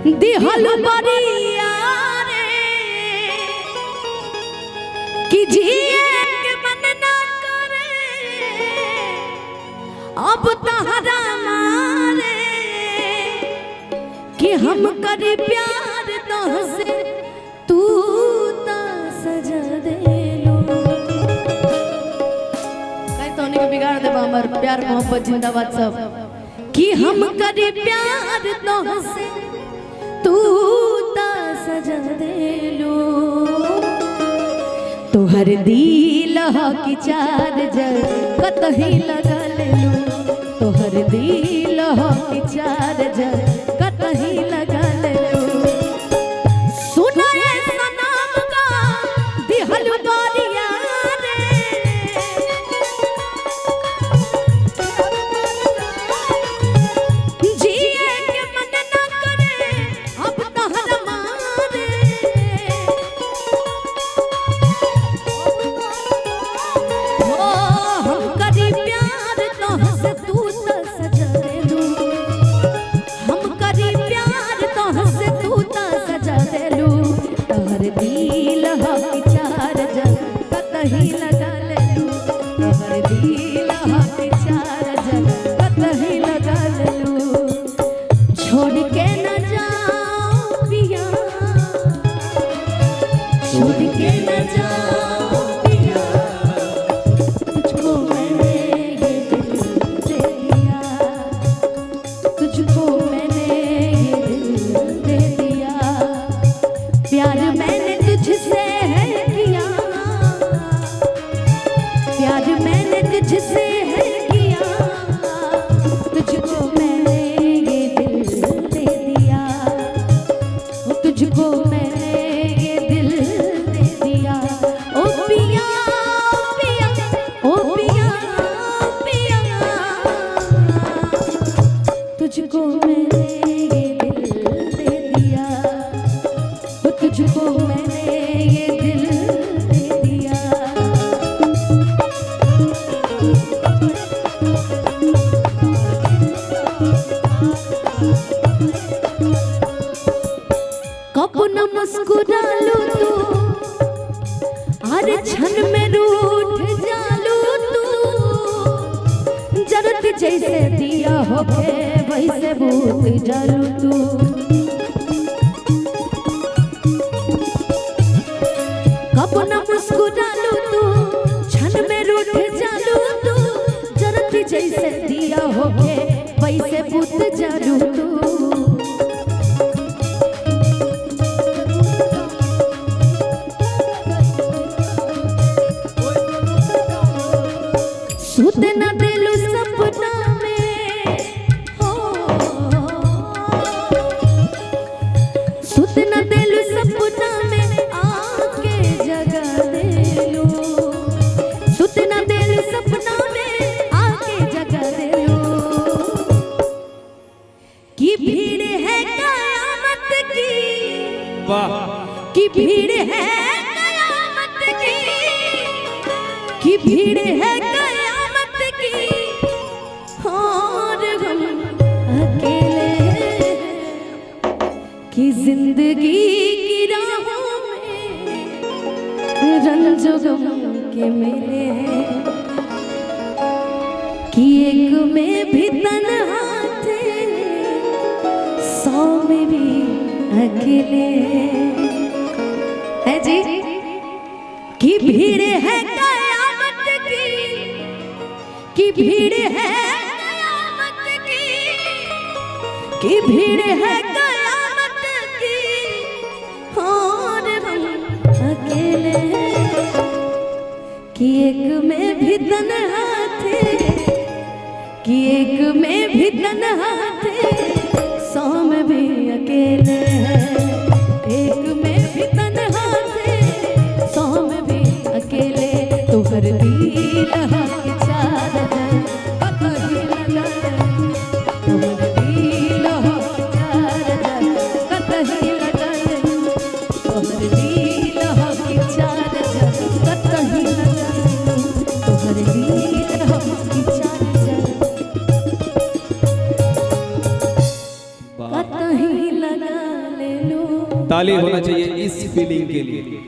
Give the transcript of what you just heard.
दिहल बरिया रे कि जिए के मन ना करे अब तहरा मारे कि हम करे प्यार तोहसे तू ता सजा देलो कहीं तो नहीं बिगाड़ दे हमर प्यार मोहब्बत जिंदाबाद सब कि हम करे प्यार तोहसे तू ता सजा देलो तोहर दिल की चार्जर कतही लगा लेलो तोहर दिल की चार्जर कतही लगा लेलो सुनाए सनम का दिहल बारिया रे जिए के मन ना करे अब तहर मारे हो हम करी प्यार तोहसे तू ता सजा देलू हम करी प्यार तोहसे तू ता सजा देलू तोहर दिल की चार्जर कतही लगा लेलू तोहर दिल की चार्जर कतही लगा लेलू छोड़ के न जाओ पिया छोड़ के न जाओ पिया तुझको मैंने ये दिल दे दिया तुझको मैंने ये दिल दे दिया प्यार मैंने तुझसे है किया प्यार मैंने तुझसे है किया तुझको मैंने ये दिल दे दिया तुझको मैंने ये दिल दे दिया ओ पिया पिया ओ पिया पिया तुझको मैंने ये दिल दे दिया तुझको मैंने ये दिल दे दिया कब न मुस्कुरा लो तू हर क्षण में रूठ जालू तू जरत जैसे दिया होके वैसे भूत जालू तू कब न मुस्कुरा लो तू क्षण में रूठ जालू तू जरत जैसे दिया होके वैसे भूत जालू तू सुत न दिलु सपना में हो सुत न दिलु सपना में आके जगा देलू सुत न दिलु सपना में आके जगा देलू की भीड़ है कयामत की वाह की भीड़ है कयामत की भीड़ है कयामत की और हम अकेले की जिंदगी की राहों में रंजो गम के मेले कि एक में भी तन्हा थे 100 में भी अकेले है जी की भीड़ है कयामत की भीड़ है कयामत की भीड़ है कयामत की और हम अकेले कि एक में भी तन्हा थे कि एक में भी तन्हा थे 100 में भी अकेले एक में भी तन्हा थे 100 में भी अकेले तोहर दिल की चादर कतही लगा तोहर दिल की चादर कतही लगा तोहर दिल की चादर कतही लगा तोहर दिल की चादर ताली होना चाहिए इस फीलिंग के लिए।